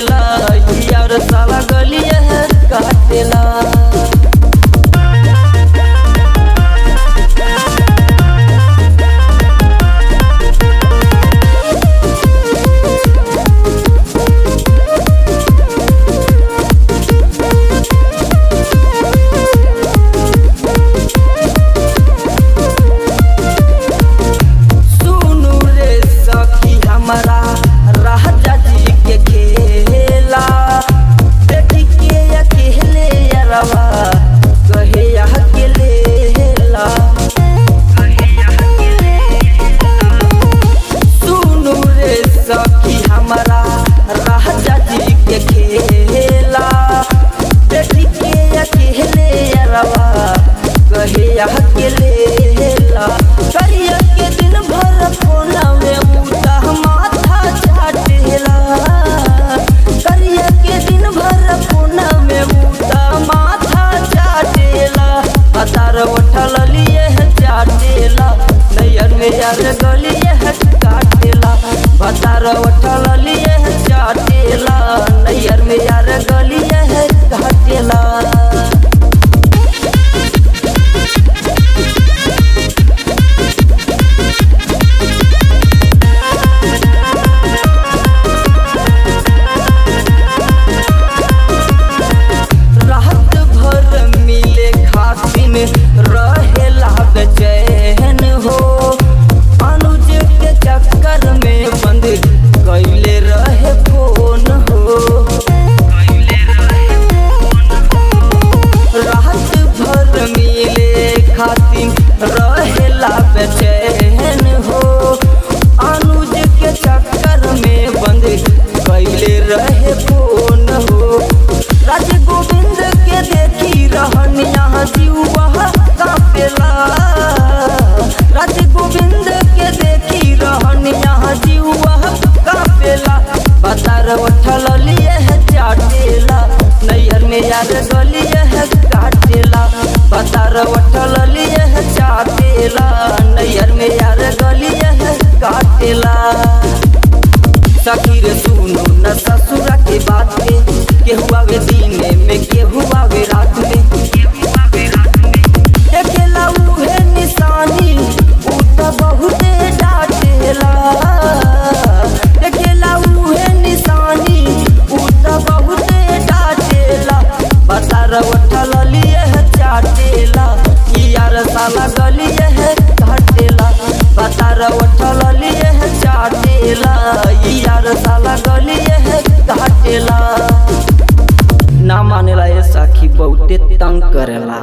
काटेला यार साला गलिया है काटेला। करिया के दिन भर फोना में मुद्दा माथा चाटेला, करिया के दिन भर फोना में मुद्दा माथा चाटेला। हतार उठल लिए है चाटेला नैयर में यार गलिए है काटेला। हतार उठल लिए है चाटेला नैयर में यार गलिए है काटेला। रहेला बेचैन हो अनुज के चक्कर में बंद कैले रहे फोन हो। रात भर मिले खातिर रहेला बेचैन हो अनुज के चक्कर में बंद कैले रहे फोन हो। राज गोविंद के देखी रहनिया जीवा कापेला, राज गोविंद के देखी रहनिया जीवा कापेला। बतार उठल लिए है चाटेला नैयर में यार गलिए है काटेला। बतार उठल लिए है चाटेला नैयर में यार गलिए है काटेला। सखी रे सुनो न ससुरा के बात के केहू आवे दीने में केहू आवे रात में। देखेला उहे निशानी उ त बहुते डांटेला, देखेला उहे निशानी उ त बहुते डांटेला। बतार उठल लिए है चाटेला यार साला गलिए है काटेला। बतार उठल लिए है चाटेला यार साला गलिए है काटेला। ना मानेला ये साखी बहुते तंग करेला।